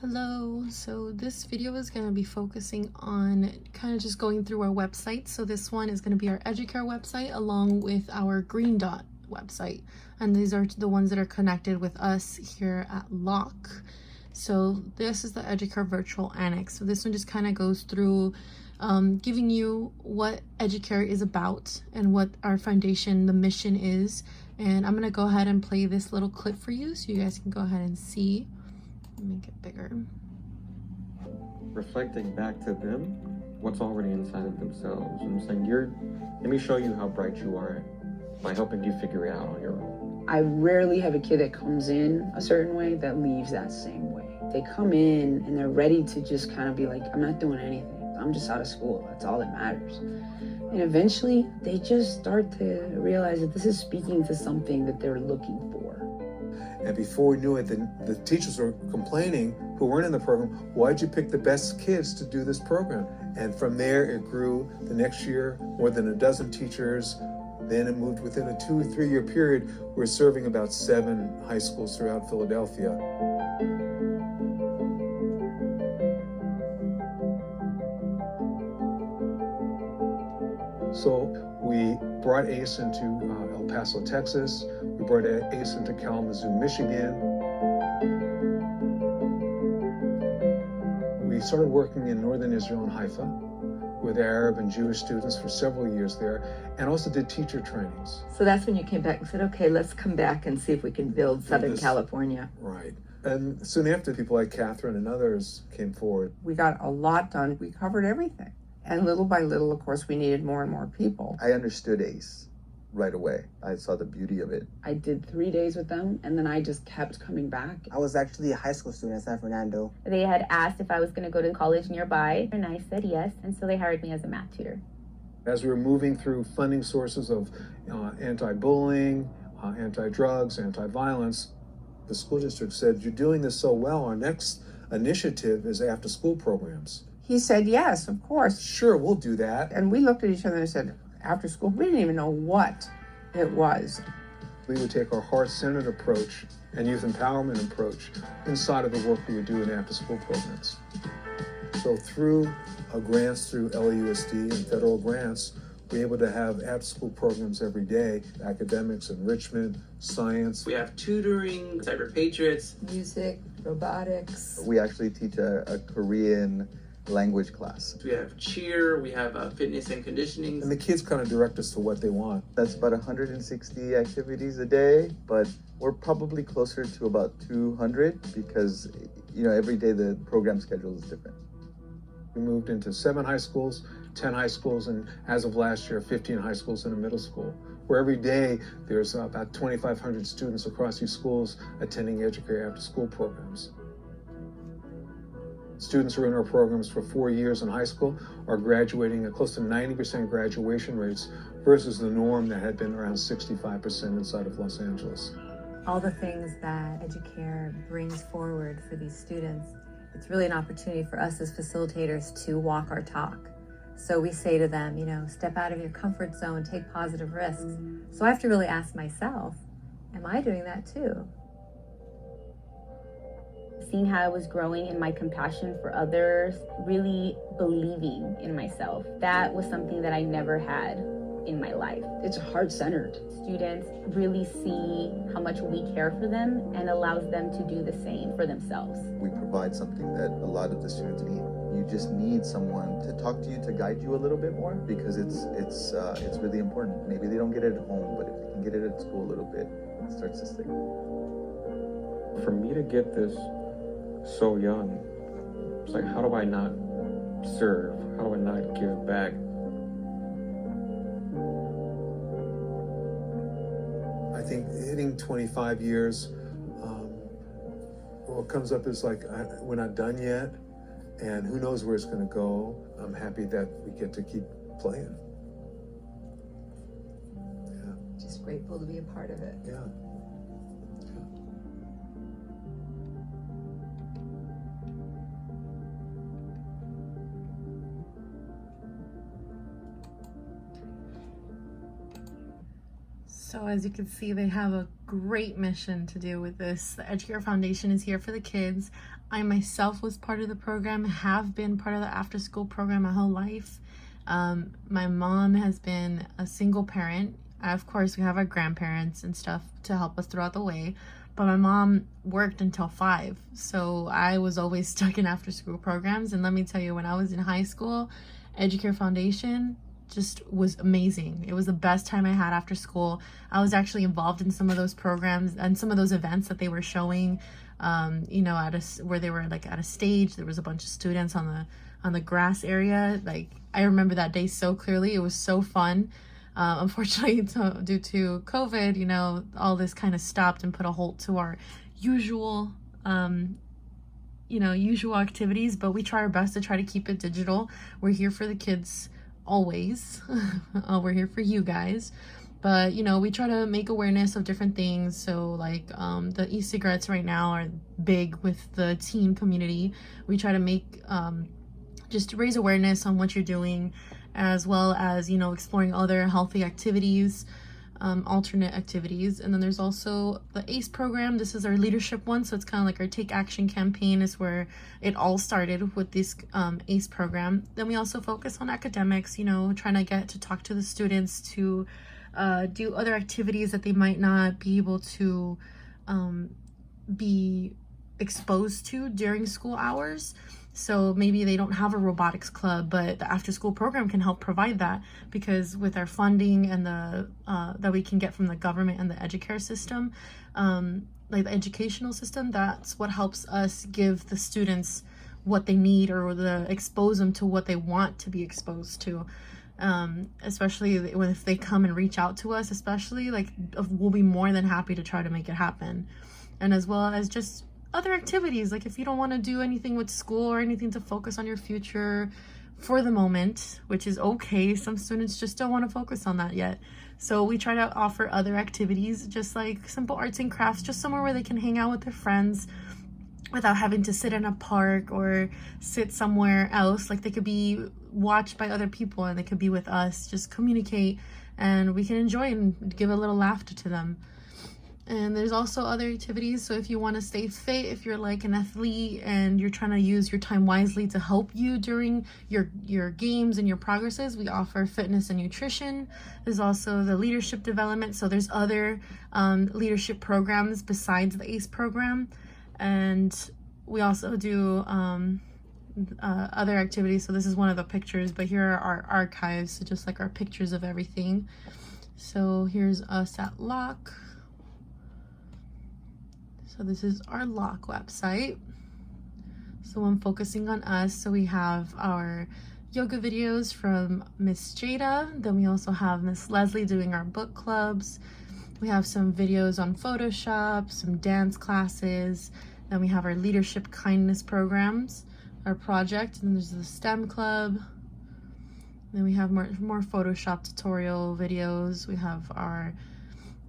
Hello, so this video is going to be focusing on kind of just going through our website. So this one is going to be our EduCare website along with our GreenDot website. And these are the ones that are connected with us here at Locke. So this is the EduCare virtual annex. So this one just kind of goes through giving you what EduCare is about and what our foundation, the mission is. And I'm going to go ahead and play this little clip for you so you guys can go ahead and see. Make it bigger. Reflecting back to them what's already inside of themselves and saying, let me show you how bright you are by helping you figure it out on your own. I rarely have a kid that comes in a certain way that leaves that same way. They come in and they're ready to just kind of be like, I'm not doing anything. I'm just out of school. That's all that matters. And eventually they just start to realize that this is speaking to something that they're looking for. And before we knew it, the teachers were complaining who weren't in the program, why'd you pick the best kids to do this program? And from there, it grew. The next year, more than a dozen teachers. Then it moved within a 2 or 3 year period. We're serving about 7 high schools throughout Philadelphia. So we brought ACE into El Paso, Texas. We brought ACE into Kalamazoo, Michigan. We started working in northern Israel and Haifa with Arab and Jewish students for several years there, and also did teacher trainings. So that's when you came back and said, okay, let's come back and see if we can build Southern California. Right. And soon after, people like Catherine and others came forward. We got a lot done. We covered everything. And little by little, of course, we needed more and more people. I understood ACE right away. I saw the beauty of it. I did 3 days with them, and then I just kept coming back. I was actually a high school student at San Fernando. They had asked if I was going to go to college nearby, and I said yes, and so they hired me as a math tutor. As we were moving through funding sources of anti-bullying, anti-drugs, anti-violence, the school district said, you're doing this so well, our next initiative is after-school programs. He said, yes, of course. Sure, we'll do that. And we looked at each other and said, after school, we didn't even know what it was. We would take our heart-centered approach and youth empowerment approach inside of the work we would do in after-school programs. So through grants through LAUSD and federal grants, we're able to have after-school programs every day, academics, enrichment, science. We have tutoring, Cyber Patriots, music, robotics. We actually teach a Korean language class. We have cheer, we have fitness and conditioning. And the kids kind of direct us to what they want. That's about 160 activities a day, but we're probably closer to about 200 because, every day the program schedule is different. We moved into 7 high schools, 10 high schools, and as of last year, 15 high schools and a middle school, where every day there's about 2,500 students across these schools attending EduCare after-school programs. Students who are in our programs for 4 years in high school are graduating at close to 90% graduation rates versus the norm that had been around 65% inside of Los Angeles. All the things that EduCare brings forward for these students, it's really an opportunity for us as facilitators to walk our talk. So we say to them, step out of your comfort zone, take positive risks. So I have to really ask myself, am I doing that too? Seeing how I was growing in my compassion for others, really believing in myself. That was something that I never had in my life. It's heart-centered. Students really see how much we care for them and allows them to do the same for themselves. We provide something that a lot of the students need. You just need someone to talk to you, to guide you a little bit more, because it's really important. Maybe they don't get it at home, but if they can get it at school a little bit, it starts to stick. For me to get this so young, it's like, how do I not serve? How do I not give back? I think hitting 25 years, what comes up is like, we're not done yet, and who knows where it's going to go. I'm happy that we get to keep playing. Yeah. Just grateful to be a part of it. Yeah. So as you can see, they have a great mission to do with this. The EduCare Foundation is here for the kids. I myself was part of the program, have been part of the after school program my whole life. My mom has been a single parent. Of course, we have our grandparents and stuff to help us throughout the way, but my mom worked until 5. So I was always stuck in after school programs. And let me tell you, when I was in high school, EduCare Foundation just was amazing. It was the best time I had after school. I was actually involved in some of those programs and some of those events that they were showing, you know, where they were like at a stage. There was a bunch of students on the grass area. Like, I remember that day so clearly. It was so fun. Unfortunately, due to COVID, you know, all this kind of stopped and put a halt to our usual usual activities, but we try our best to try to keep it digital. We're here for the kids always. We're here for you guys, but you know, we try to make awareness of different things. So like the e-cigarettes right now are big with the teen community. We try to make just raise awareness on what you're doing, as well as, you know, exploring other healthy activities, alternate activities. And then there's also the ACE program. This is our leadership one, so it's kind of like our Take Action campaign is where it all started with this ACE program. Then we also focus on academics, you know, trying to get to talk to the students to do other activities that they might not be able to be exposed to during school hours. So maybe they don't have a robotics club, but the after school program can help provide that, because with our funding and the that we can get from the government and the EduCare system, like the educational system, that's what helps us give the students what they need, or expose them to what they want to be exposed to. Especially if they come and reach out to us, especially, like, we'll be more than happy to try to make it happen. And as well as just other activities, like if you don't want to do anything with school or anything to focus on your future for the moment, which is okay. Some students just don't want to focus on that yet. So we try to offer other activities, just like simple arts and crafts, just somewhere where they can hang out with their friends without having to sit in a park or sit somewhere else. Like, they could be watched by other people and they could be with us, just communicate, and we can enjoy and give a little laughter to them. And there's also other activities. So if you want to stay fit, if you're like an athlete and you're trying to use your time wisely to help you during your games and your progresses, we offer fitness and nutrition. There's also the leadership development. So there's other leadership programs besides the ACE program. And we also do other activities. So this is one of the pictures, but here are our archives. So just like our pictures of everything. So here's us at Locke. So this is our Locke website. So I'm focusing on us. So we have our yoga videos from Miss Jada. Then we also have Miss Leslie doing our book clubs. We have some videos on Photoshop, some dance classes. Then we have our leadership kindness programs, our project. And then there's the STEM club. Then we have more Photoshop tutorial videos. We have our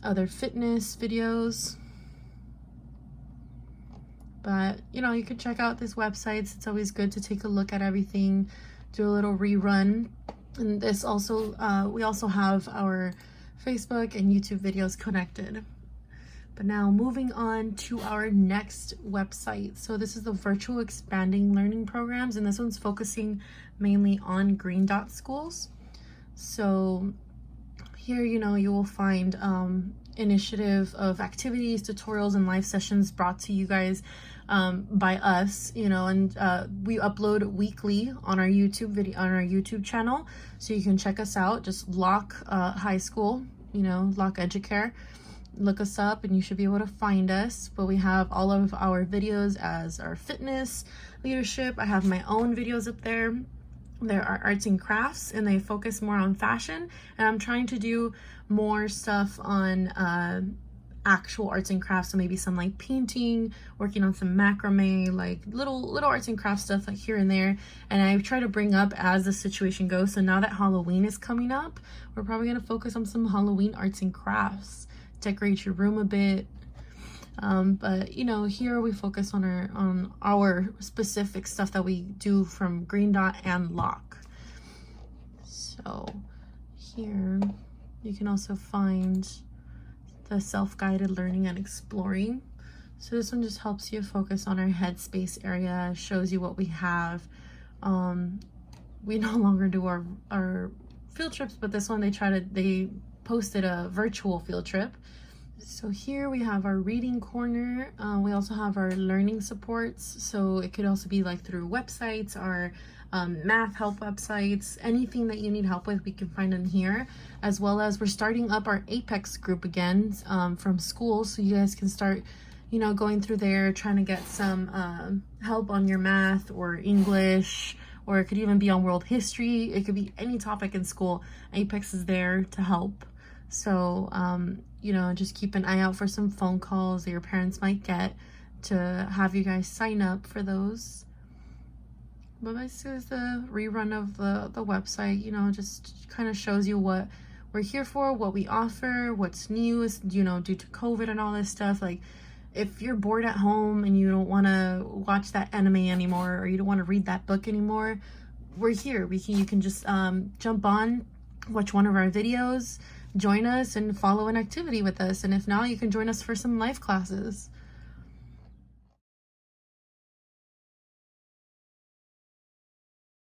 other fitness videos. But, you know, you can check out this website. It's always good to take a look at everything, do a little rerun. And this also, we also have our Facebook and YouTube videos connected. But now moving on to our next website. So this is the Virtual Expanding Learning Programs, and this one's focusing mainly on GreenDot schools. So here, you know, you will find initiative of activities, tutorials, and live sessions brought to you guys by us, you know, and we upload weekly on our YouTube channel, so you can check us out. Just Locke High School, you know, Locke EduCare. Look us up and you should be able to find us. But we have all of our videos as our fitness, leadership. I have my own videos up there. There are arts and crafts, and they focus more on fashion, and I'm trying to do more stuff on actual arts and crafts. So maybe some like painting, working on some macrame, like little arts and crafts stuff like here and there. And I try to bring up as the situation goes. So now that Halloween is coming up, we're probably going to focus on some Halloween arts and crafts, decorate your room a bit. But you know, here we focus on our specific stuff that we do from GreenDot and Locke. So here you can also find the self-guided learning and exploring. So this one just helps you focus on our headspace area, shows you what we have. We no longer do our field trips, but this one they posted a virtual field trip. So here we have our reading corner. We also have our learning supports. So it could also be like through websites or math help websites. Anything that you need help with, we can find in here. As well as we're starting up our Apex group again from school. So you guys can start, you know, going through there, trying to get some help on your math or English, or it could even be on world history. It could be any topic in school. Apex is there to help. So, you know, just keep an eye out for some phone calls that your parents might get to have you guys sign up for those. But this is the rerun of the website, you know, just kind of shows you what we're here for, what we offer, what's new, you know, due to COVID and all this stuff. Like, if you're bored at home and you don't want to watch that anime anymore, or you don't want to read that book anymore, we're here. You can just jump on, watch one of our videos, join us, and follow an activity with us. And if not, you can join us for some live classes.